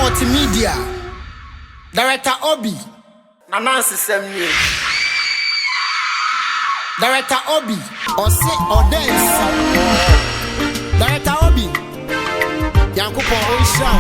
Multimedia. Director Obi. Nancy Samuel. Director Obi. Ɔdɛnsi. Director Obi. Yankopɔn Oishaw.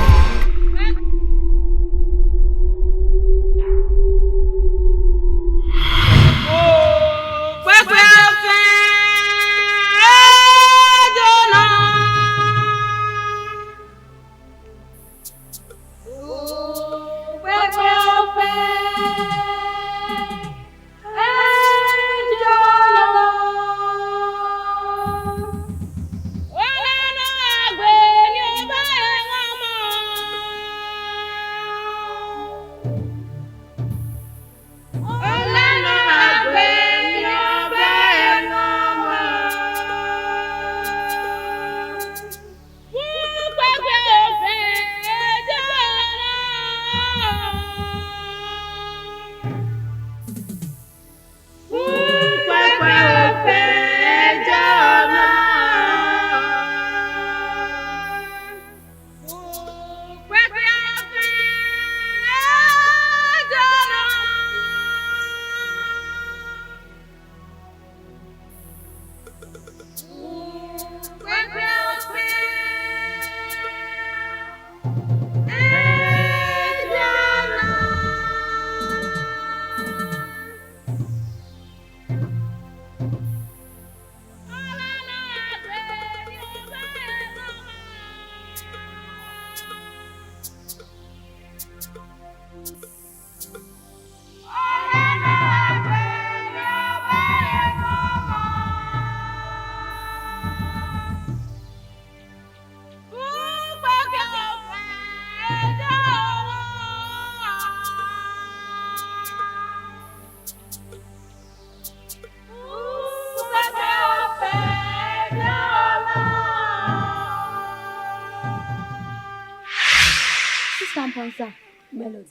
Melody.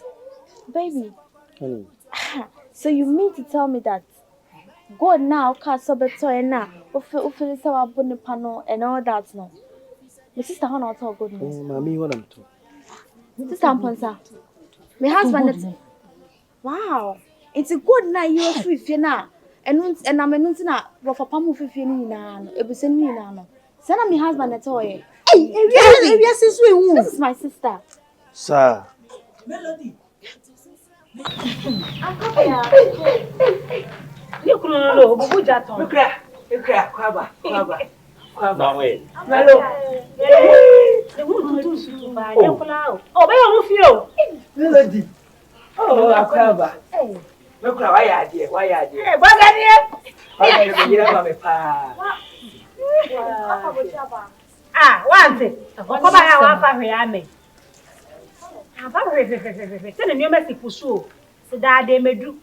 Baby. So you mean to tell me that God now can't sobeto now? Ufili sawa buni pano and all that no. My sister how not talk good news. Mommy, what I'm talking. Sister Amponsa. My husband. Wow. It's a good night you are swift now. And I'm a nuntina rofa pamu fifi ni na no. Ebuse ni na no. Send my husband at all. Hey, yes, this is my sister. Sir. Melody. You couldn't know, Bujaton. You crack, Kwaba. No way. Mello. They want to do so by now. Oh, they don't feel. Melody. Oh, Kwaba. Hey. Look, why are you? Hey, what's that here? One thing. Come on, I want to hear me. I'm very Tell me, you must be so that they may do.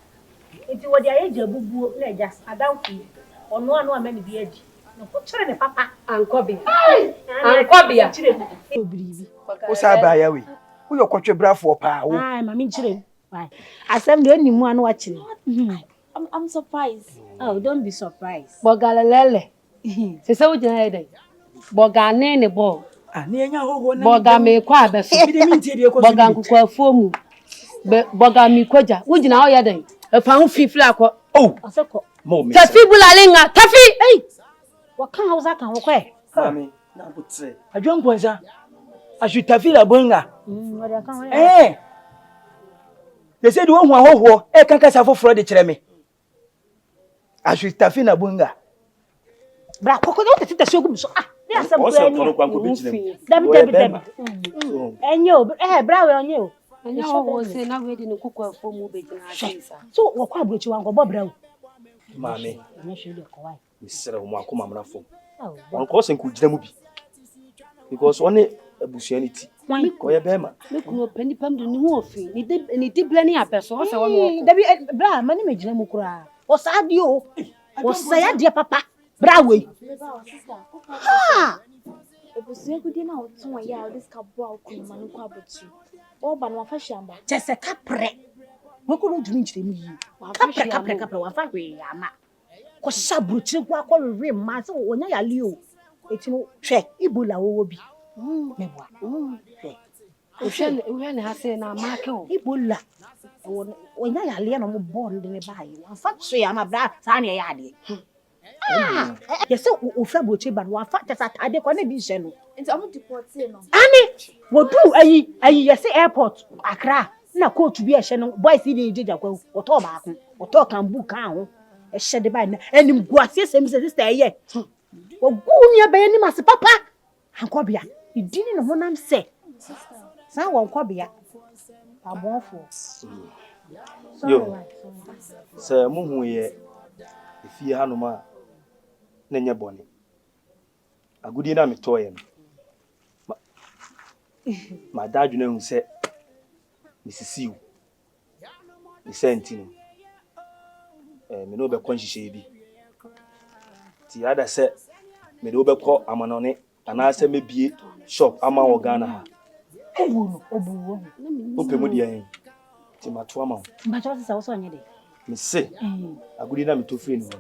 It's what they age of boo, just I don't feel. Or no, many be edgy. No, put children, papa, and Kobe. And Kobe, what's up, Bayawi? Who your country brave for power? I'm a children. Why? I said, the only one watching. I'm surprised. Oh, don't be surprised. Bogalele. Say so you head. Bogane ne bo. Boga me kwa beso. Boga nkukwa fomu. Boga mi koja. Wuji na oya den. E fa hu fifli akọ. Oh. Oseko. Mo me. Tafi bulalenga. Tafi. Hey. What kan hausa kan wo kwe? Mami, na butre. Adwo nkwansa. Ashutafi la bonga. What kan wo? Eh. They said one who ahoho e kan kasa foforo de kire me. Ashutafi na bonga. Bra kokko do tete sogum so ah. Yes, I'm going to Bravo on you. And you always say, now waiting to cook for moving. So, what quite brought you on Bob Brown? Mammy, I'm not sure you're quiet. Mr. Wakumana phone. One cousin could Jamubi. Because only a bushionity. Why, Bema? Look, no penny pump the new fee. He did plenty of persons. Bra, my name is Jamukra. Or Sadio. Or say, dear papa. Bravo. Ha! Ebuse gudi na otu ya this cabo akunma no kwa botu. O ba no fa shamba. Chese kapre. We ko do nchire mu yi. Kapre wa fa hwe ama. Ko sabru chire kwa ko we ma se onya ya li o. Eti no hwe ibola wo bi. Mebwa. Uhwe ne ha say na mark o. Ebola. Onya ya le no mo born de ne bae. Wan fa so ya ma bra sa na ya ade. Yes, ofra boche ba no afa tesa ade kwa na bi hye no. Nti amu deport no. Ani, wodu ayi yes airport Accra. Na coach bi hye no boys dey jeja kwa. Oto ba ko. Oto kan bu kan ho. E hye de ba na anim guase sem sister ye. Ogu nya ba ni mas papa. Ankobia. Idini no honam se. Sa won kobia. Abonfo. Yo. Se muhu ye efie hanoma na nya bone. Agudi na metoye no. Ma dadwu na hu se misisiu. Ni senti no. Me no be konhihye bi. Ti ada se me do be ko amanone ana se mebie shop ama Ghana ha. Obuwo. Opemu dia yen. Ti mato ama. Mba cho se so onye de. Me se. Agudi na metofre ni ho.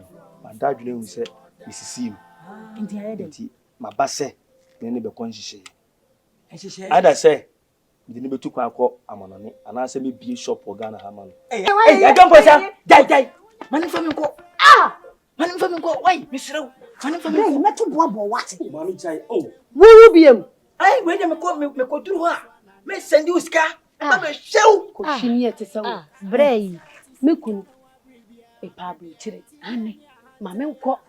Ma dadwu na hu se misisiu. Nti aye de. Nti mabase me ne be konhihye. Ada se me ne betu kwa akọ amanone ana se mebie shop Ghana ha ma no. I don't posa. Jai. Mani fami ko. Mani fami ko. Why? Misrew. Mani fami ko. Me to boabo what? Mami chai. Oh. Wuru biem. Ai, we dem ko me ko duru ha. Me send you ska. Ma me shew. Ko shini ete sawo. Brei. Me kunu. E pa bi chire. Ane. Ma me nko.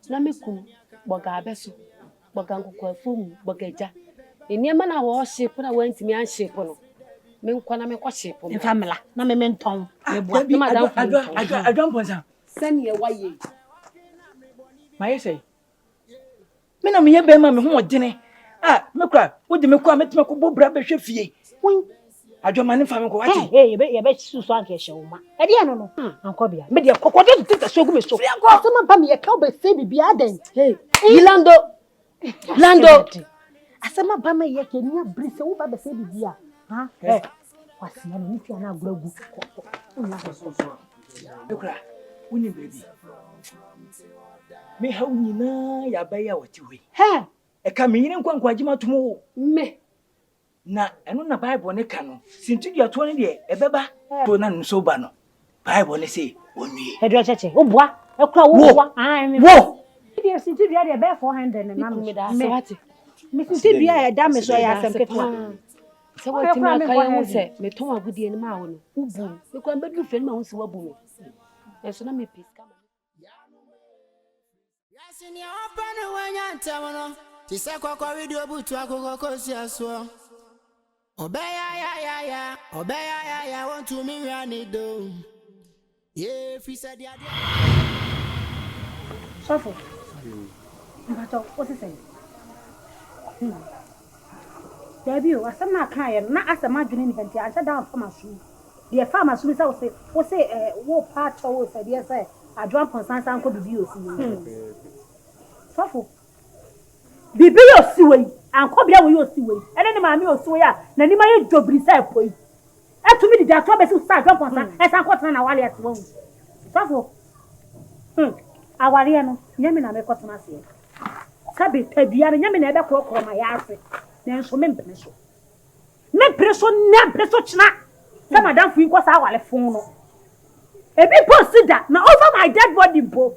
Na me kunu. Boga abeso. Boga nkokwa afomu, boga eja. Eniema na wo shape na wantimi an shape no. Me nkwa na me kwa shape no. Famila. Na me menton. Me bua. Na madam. I don't posa. Send ye waye. My say. Me na me ye be ma me ho odene. Me kra, wo de me kwa metime ko bobra be hwe fie. Win. Adwo mani fami ko wati. Ye be susu anke hye wo ma. E de no. Ankobia. Me de kokodo tita so gu me so. Asema ba me ye ka be se bibia den. Hey. Lando. Asema ba me ye ke nia brise wo ba be se bibia. Ha? Wasi na ni fi na agragu. Me kra, woni baby. Me ha nyina ya ba ya wati we. He. E ka me yin kwankwa agima tumo Me. na eno na Bible ne ka no. Sintu to ne de e beba. To na nso ba no. Bible ne say onwie. E do cheche. Wo boa. E kra wo boa. Me. Wo. Dia sintu dia de be 400 na Me da so ati. Me sintu dia e da me so ya asem ketwa. Se wo ti ma kan hu se me ton agudie ni ma wo no. Ubu. Me kwa bedu fe ma hu se wabu me. E so na me piska ma. Yasini opana wanyanta wono. Tisa kwa video butu akoko kosi aso. Obeya ya want to me run do. Yeah, if he said the idea. Sofo. Mbato, what is it? Debut, asama kan na asama dwene ni henti ancha down farmasu. The farmasu say wo say wo part wo say dey say adwan ponsan san ko bibi osi. Sofo. Bibi osi we, anko bia we osi we. Ene ni maami osi we a na ni ma ye jobri say poi. Etumi di da to be so start adwan ponsan e san ko tena na wale atwo. Sofo. Aware no, nyame na me ko tena se. Sabe tadua nyame na e be korokoro ma ya afi. Nenso me mpreso. Me preso china. Sa madam fu nko sa wale fun no. Ebi posida na over my dead body bo.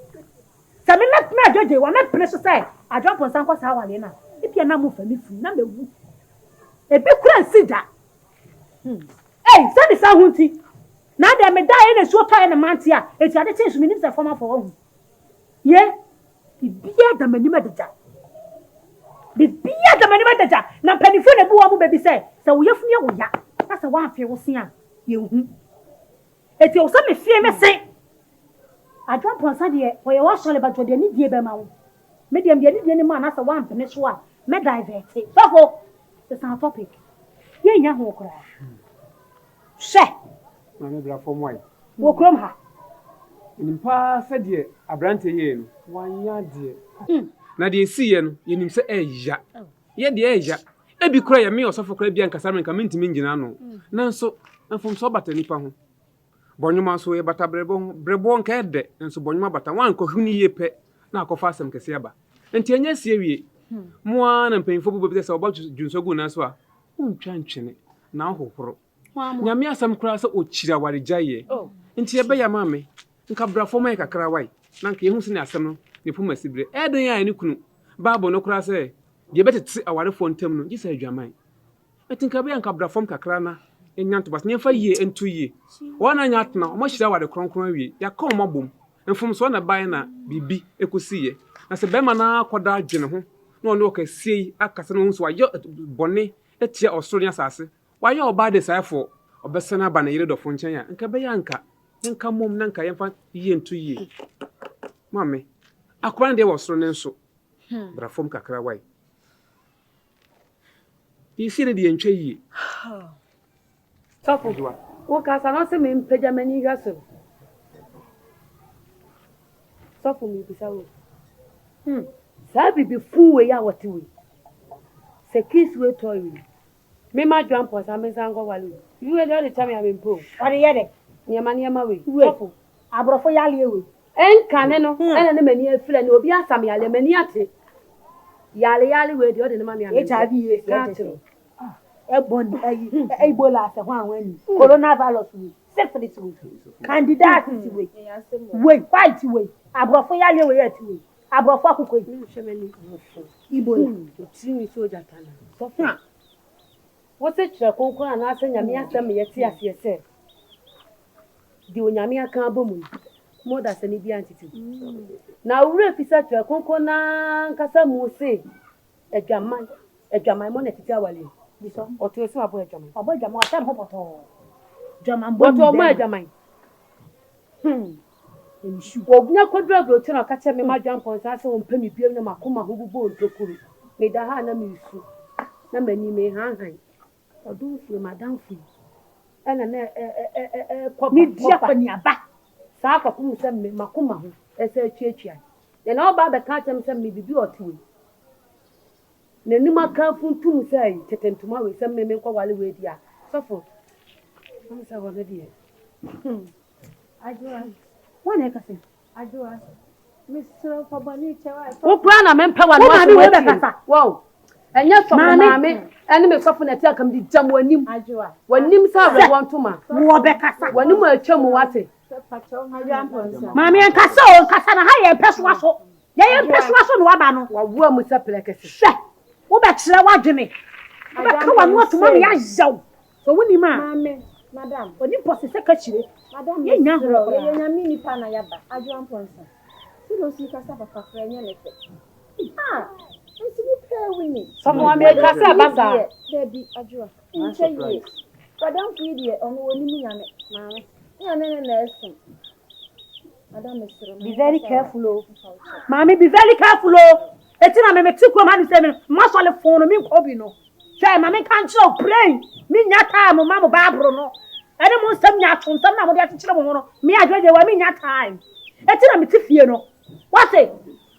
Sa me let me ajoje wa me preso say adwan ponsan ko sa wale na. Ipia na mu fa mi fu na mewu. Ebi kura sida. Sani sa hunti. Na de me die na so toy na manti a. Eti ade tin so mi nim se former for hu. Ye. Bibia da manima deja. Bibia da manima deja. Na panifo na bu wa mu baby say. Sa wo yefunu ye wo ya. Na sa wa afi wo se a. Ye hu. Eti o sa me fie me se. Adwan ponsa de o ye wa sole ba to de ni die be ma wo. Me de ni ma na sa wa ampene so a. Me divert. So it's our topic. Ye nya ho kra. She. Na me bra for moi. Wo krom ha. Nimpa se de abrante ye no. Wanya de. Na de si ye no, ye nim se eya. Ye de eya. Ebi kra ye me osofo kra bia nkasa me nka mentimi ngina no. Nanso, afom so bata nipa ho. Bonyuma so ye bata brebo nka ede, nanso bonyuma bata wan ko huni ye pe na akofa asem kese aba. Enti anya sie wie. Moa na mpanyimfo bu bebe se oba dwunso gu na so a. Untwa ntwene. na hohoro nyame asam kura se ochira waregyaye nti ebe ya mame nka brafo mai kakra wai na nka yehu se ne asam no ne poma sibre eden ya ne kunu babo no kura se de betete awarefo ntam no gisa adwaman etinka be nka brafo kakra na enyanto bas ne fa yie entu yie wana nya atna o ma hyira ware kronkron awie ya ka o mabom mfom so na ban na bibi ekosiye na se bema na akoda adwene ho na ono okasie akase no so ayo bone etia osoro nya sase wayo oba de saifo obesana ba na yire dofo nchen ya nka be ya nka mom na nka yemfa yie ntu yie mame akwan de osoro ne nso brafom kakra wai isi ne de ntwa yie Sofo wo ka sa no se me mpagya mani hwaso Sofo mi bisa wo sa bibi fu we ya wote we se kiss we toy we me ma dwan po sa me san go wale you we dey tell me am impo ori yede niema we Sofo abrofo yale we enka ne no ene ne mani afira ne obi asam yale mani ate yale we dey o de ne ma me am HIV ebon Ebola se ho anwani coronavirus we syphilis we candidate we fight we abrofo yale we yet we abrofo akoko yi shemani Ebola tiri soja tana Sofo what se kire konkon na ase nyame asem yeti ase se di onyame aka abomu more than any bi entity na wure fisa kire konkon na nkasa mu se edwaman mo na titi awale biso oto ese abo edwaman o tam hopoto jaman bo to mo edwaman Wognya kodra grote na kache me madwan ponsa se won pami biem na makoma ho bubo ntokuru me da ha na me su na mani me han odun fu madam fu ana na mi dia pani aba sa ka kum se me makoma ho ese atwatwa ye na oba be ka chem se me bibi otewe na nima ka funtum sai tetentuma we se me kwa wale we dia Sofo am sa wale dia Adwoa wana kase Adwoa Mr. Fabani chewa wo kwa na mempa wa no we kasa wow enya so mame ene me Sofo na ti aka me jam wanim Adwoa wanim sa we wontuma wo be kasa wanim atwam wate mame en kasa o kasa na ha ye peso so ye peso so no aba no wa mu sa plekese hwe wo be kire wadwene wo be ka wa no atuma me ya jaw so woni ma mame madam oni posse se ka chire madam ye nya ho ye nya mini pa na yaba Adwoa ponsa ti lo si kasa papa fra nya lete nsi bu pe wini Sofo ame kasa basa baby Adwoa nche ye madam fi die ono woni mu nyame mame nya na esu madam mesro be very careful oh mami be very careful oh etina me metiko ma ni se me masole phone mi ko bi no try mami kan chiro brain mi nya time ma mo babro no ene mo nsam nya ato nsam na mo de akire mo no mi adwoje wa mi nya time etina me tifie no what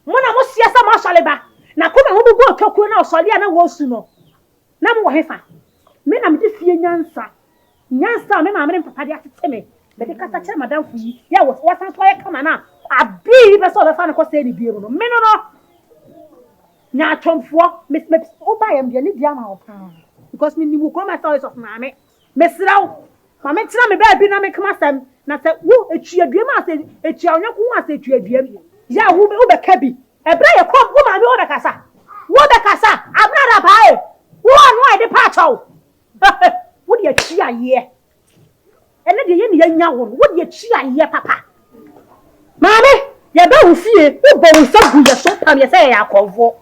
mo na mo siasa masole ba na ko me ho bubu otoku na osole ya na wo su no na mo wo hefa me na me tifie nyansa me ma me papa de atete me be de kasa kire madam fu yi ya wo san so ye kama na abi be so be fa no ko se ni bie no me no nya chomfo me oba yam de ni dia ma opa because me ni wo ko ma stories of mame me sraw mame tira me ba bi na me kama sam na se wo etuadua ma se etua onye ko ase etuadua ya wo be ka bi ebra ye ko wo ma me wo be kasa abra da bae wo anu ai de pa chaw wo de atua ye ene de ye ni anya wo wo de atua ye papa mame ye ba wo fie wo bo wo sabu ye so pam ye se ya akọfo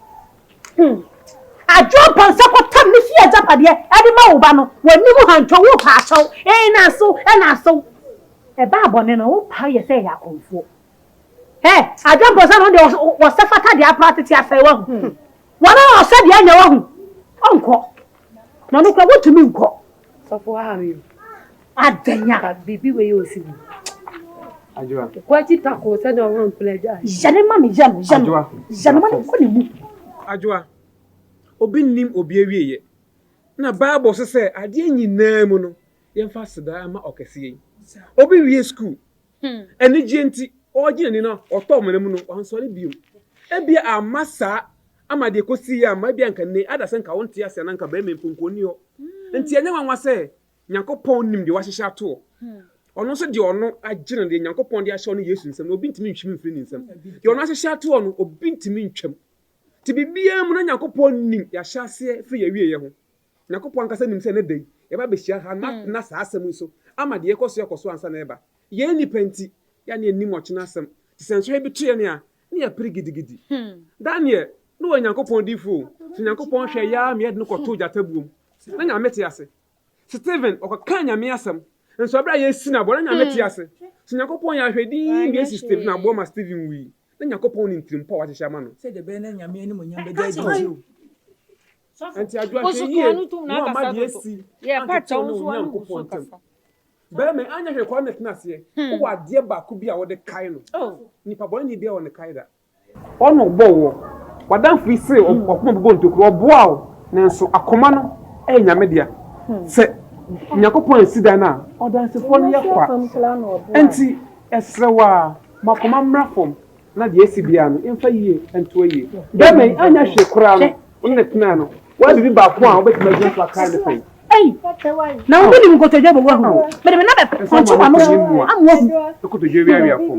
Adwoa ponsa ko tam ni fie japade e de ma wo ba no wani mu hantwo wo pa chaw na so e ba abone no wo pa ye se ya akọfo Adwoa ponsa no de wo se fata de apratiti afa wa hu wona wo se de anya wa hu onko na no kwa wotumi nko Sofo ha mi adanya bibi we yo sibu Adwoa kwa ti tako se do ron pleja jane ma mi jane ma ko ni mu Adwoa obi nim obi awieye na bible se ade nyinaa mu no yemfa seda ama okese obi wie school eni gienti ogi ni no oto menemu no wansori biom ebia amasa ama de kosi ya ama bia nka ne adase nka wonte ase na nka ba memponko ni ho Nti enya wanwa se Nyankopɔn nim de wahyehyɛ ato. Ono so de ono agire de Nyankopɔn de ahyɛ no Yesu nsɛm no obi ntimi ntwimi mfiri ne nsɛm. De ono ahyehyɛ ato no obi ntimi ntwam. Ti bibia mu na Nyankopɔn nim ya hyɛ ase firi ya wiye ho. Nyankopɔn kasa nim se ne dai e ba behia ha na saa asɛm so ama de ekoso ansa na eba. Ye ni penti ya ne nim ɔkyena asɛm. Ti senso bi to ye ne a ne ya piri gidigidi. Daniel no wa Nyankopɔn difo. So Nyankopɔn hwɛ ya me yɛ de no kɔto jata buom. Na nya meti ase. Steven okaka nya me asɛm. Nso abra ye si na bo na nya meti ase. So Nyankopɔn ya hwɛ di me system na bo ma Steven wi. Na Nyankopɔn ni ntrimpa wa hyehyɛ ma no. Say the be na nya me ni mo nya be da di. Anti Adwoa hwɛ no ma de si. Ye pa tawo so wa Nyankopɔn ntam. Be me anya hwɛ kwa na tena ase. Wo ade ba ko bi a wo de kai no. Nipa bɔ ni bia wo ne kai da. Ono bɔ wo. Wadan free say okoma bɔ ntokuro boa wo. Nanso akoma no nyame dia. Se Nyankopɔn sida na ɔdansefo no yakwa. Enti esrewa makoma mrafom na de esi bia no emfa yie ento yie. Be me anya hwɛ kora no. Wonne tena no. Wa bibi ba ko a obetima gye fa kai no fai. Na wo ni mkoto je bo wa ho. Me na be poncho ma no. Amwo. Ekoto je wi awia fo.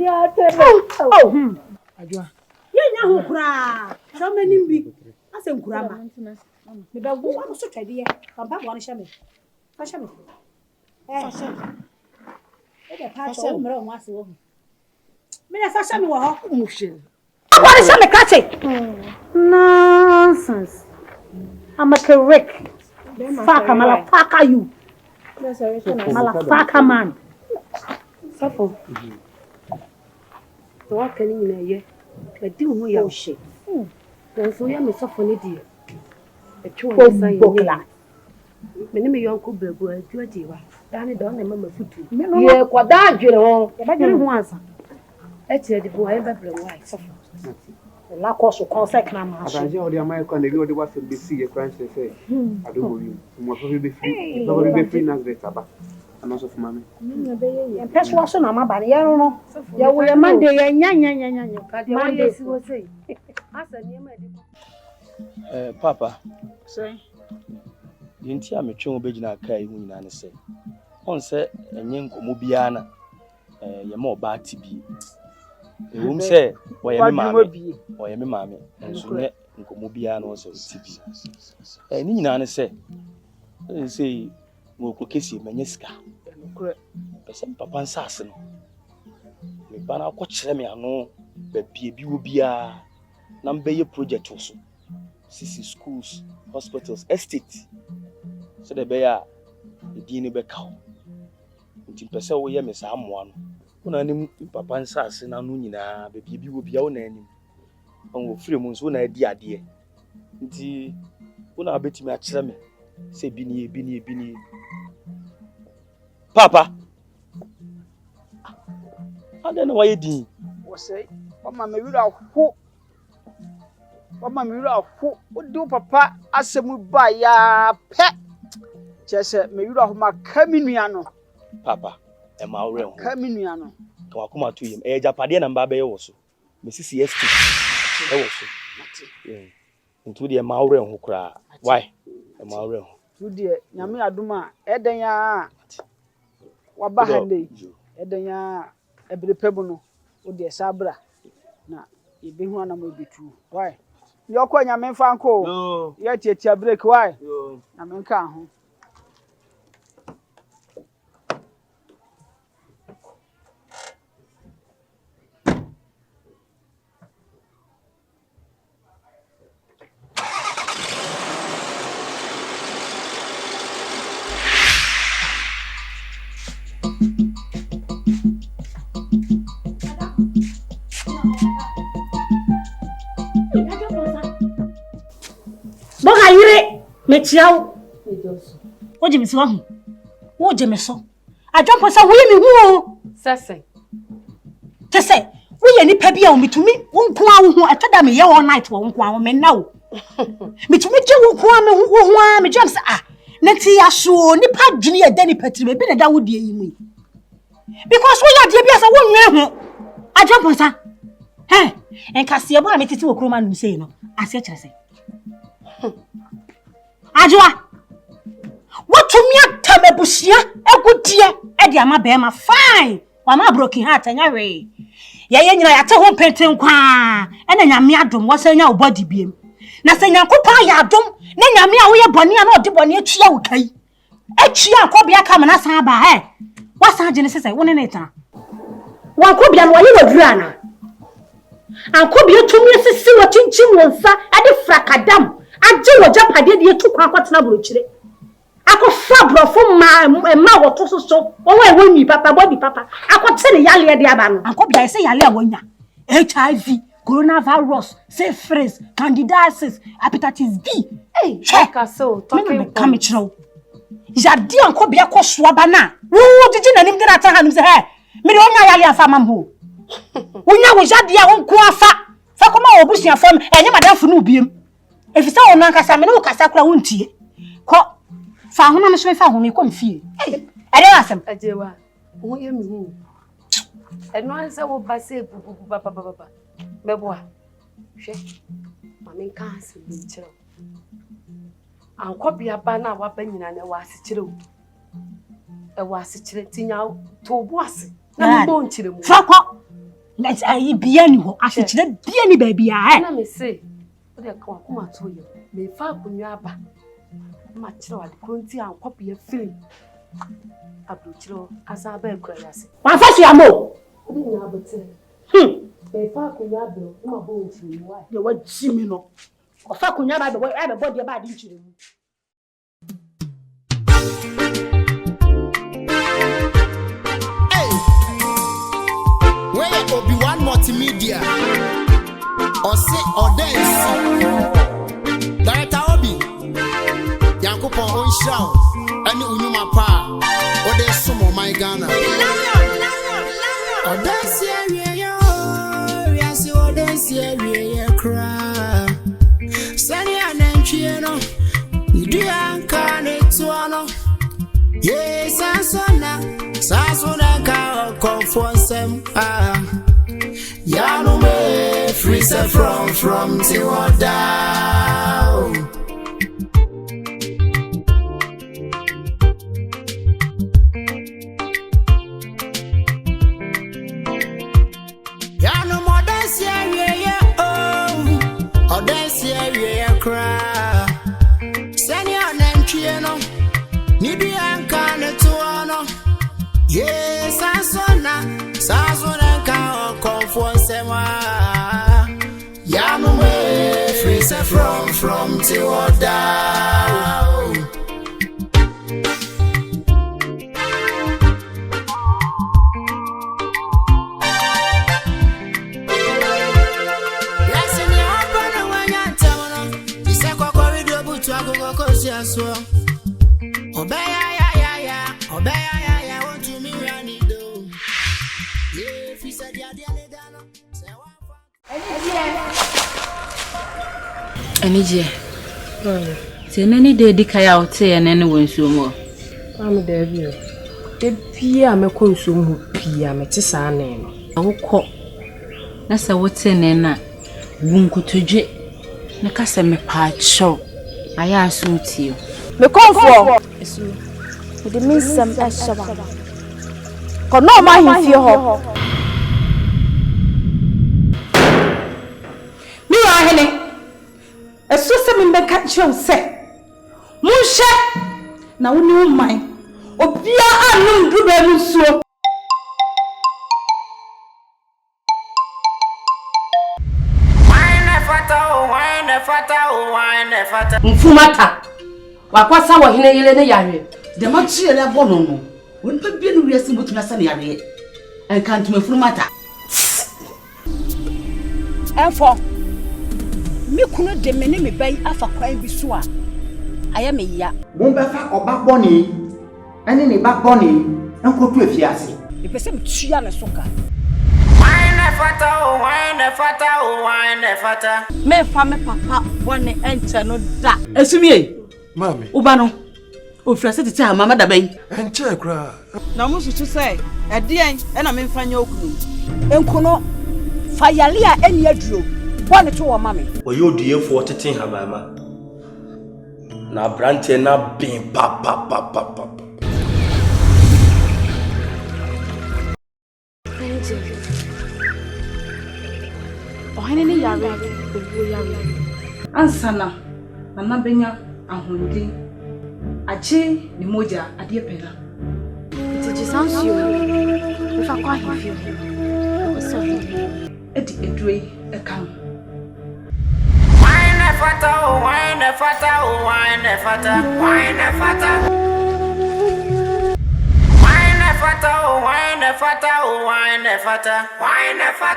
Adwoa. Ye nya ho kura. So many bi. Ase nkura ma. Me ba go wa so twede ye. Papa bo no hye me. Fa hye me. E de pa so mra o ase wo. Me na fa hye me wo ho. Mo hye. What is me catch? Nonsense. I'm a correct. Fuck, I'm a fucker you. Malafaka man. Suffer. So what can you know? But do you know shit? Then so you may suffer any dear. A true bookla. Many me uncle Bebu, do a dear. Danny don't remember food. Yeah, what that you know. If I didn't want some. Actually, the boy ever white suffer. La course consec na ma. Abaje o de America na bi o de was be see your friends say. I don't know you. Mo so be free. No be free Nazareth aba. And also for mommy. En peso so na ma ba ye no. Ya wo ye mande ye nya. Mande si wo say. Asa ni ma di. Papa. Say. Yenti a metwe obegina kai hu nyina ne se. On se enye nkomo bia na ye ma oba tibi. Ewum se wo ye me maame enso ne nkomo bia na o se tibi. Ni nyina ne se say mo ko kesi menye sika. Pese papa nsase no. Me ba na ko kire me ano ba bie bi wo bia na mbeye project so. Sisi schools, hospitals, estate. So the bear the ni be kaw. Nti pese wo ye me sa amoa no. Una nim papa nsase na no nyina be bie bi wo bia wo na anim. On wo free mu so na adi ade. Nti una betimi a kire me se bi ni. Papa. Ade na waye din. Wo say, mama me wura ho. Mama me wura ho. Wo do papa asemu ba ya pe. Chese me wura ho maka minua no. Papa, e ma wure ho. Ka minua no. Ka wakoma to yim. E japade na mba be ye wo so. Me sisi ST. E wo so. Ntu de ma wure ho kra. Why? E ma wure ho. Tu de nyame aduma eden ya. Wa ba hande. Eden ya ebere pebu no. O de sabra. Na ebe hu ana mo betu. Why? Yo kwa nyame mfa nko. No. Ye tietia break why? Yo. Na me nka ho. Boga yire mechiawo. O je mi so hu. Wo je me so. Adwampo sa wo ye mi hu o. Sese. Tese, wo ye ni pa bia o mitumi wo nko a wo hu atoda me ye all night wo nko a wo me na wo. Mitumi je wo nko a me hu wo hu a me jam sa na ti aso ni pa dwene ye da ni patiri be na da wo die yi mu. Because wo ya de bia sa wo nwe hu. Adwampo sa. Enka se ebo a me titi wo kroma no sei no. Ase kire se. Adwoa. What Watumia tamebushia egudia edi ama bema fine. Wama broken heart anya we. Ye nyina yate ho pete nkwa. Ena nyame adom wasanya obodi biem. Na se nyankopon ya adom na nyame a wo ye bone a na odi bone atua wo kai. Atua akobia ka mana san ba Wasa agye ne sese wone ne tan. Wankobia no ye wadura na. Ankobia tumi sisi wachinchin wonsa ade frakadam. Agye wogya pade de etu kwa kwatena brochire. Akofra brofo ma woto so won e wonyi papa body papa. Akote ne yale de aba no. Ankobia se yale a wonya. HIV, coronavirus, syphilis, candidiasis, hepatitis B. Hey, check so talking come chiro. Jadi ankobia ko soaba na. Wo didi nanim de na ta hanum se me de onya yale afa mambo. Wonya wo jadi a wonko afa. Fa koma obusia fam enye madamfo no biem. Efisa wona nkasa me no kasa kura wontie. Ko fa hona me so fa hona ko mfie. Ade asem. Agyiewaa. Wo ye mi hu. Eno ansa wo base pupu papa. Meboa. Hwe. Mame counsel bi chiro. Ankobia ba na wa ba nyina na wa asikyire wo. E wa asikyire tinya to bo ase. Na me bo nkyire mu. Fa ko. Let's ayi bia ni ho asikyire bia ni ba bia Na me say. Wo de ka akoma to ye. Me fa akonwa aba. Ma kyire wa de kronti ankobia film. Abrochiro asa ba ekura yase. Wa fa su amo. Ni nya abote. Me fa akonwa aba ma bo nkyire mu wa. Ye wa ji mi no. Ko fa akonwa ba be body ba di nkyire mu. Where Obi-Wan multimedia or say Ɔdɛnsi Director Obi Yankopon Onshao any Unuma Pa Ode Sumo my Ghana Ɔdɛnsi area we are see Ɔdɛnsi area cry Sani anentwie no Nidu yanka ne tuano Yes Sasona ka confrontation Ya no me free from till down Ya no more dance area oh dance area cry Sani anentwie no Nidu yanka ne tuano Yes, Sasona ka confrontation Ya no me free from till down Yes, in the open when you tell me You say kwa corridor but to go cause you so Obey ya want to me run it do If you said ya dia legano say Anije. Se nani de dikaya ote ya nene wonsumo. Am de bi o. De pia me konsumo pia me tisa na no. Wokọ. Na se wote nena wunkutodwe. Na kasa me pa cho. Aya asunti. Me comfort. Esu. Me de minsam ashawa. Ko no ma hifie ho. Mi wa hene. Esu se me mbeka chew se. Munhye na woni umman. Obia anum duba mu suo. Mfumata. Wakwasa wo hene yele ne yare. De ma chie le bono no. Won pa bia no wiase mutumi asa ne yare. Enka ntuma furumata. Enfo. Me kunu de me ne me ban afa kwan bi so a. Aya me ya. Mo be fa oba boni. Ene ne ba boni. Enkotu afiase. E pese me tua ne so ka. Wine fata. Me fa me papa wone enche no da. Esumie. Mami. Uba no. Ofiase tete ha mama da ban. Enche kra. Na mo susu say, edien e na me mfanya okunu. Enkuno fa yale a eni aduro. Wone to wo mame. Oyo diefo tete ha mama. na branche na bin pa. Ohene ne yare, owo yare. Ansana, nana benya ahonde. Ache ni moja adie pena. It is ansio. If I kwa hifio. Oso. Edi edwe ekam. Wine fata, wine fata, wine fata, wine fata. Wine fata, wine fata, wine fata, wine fata.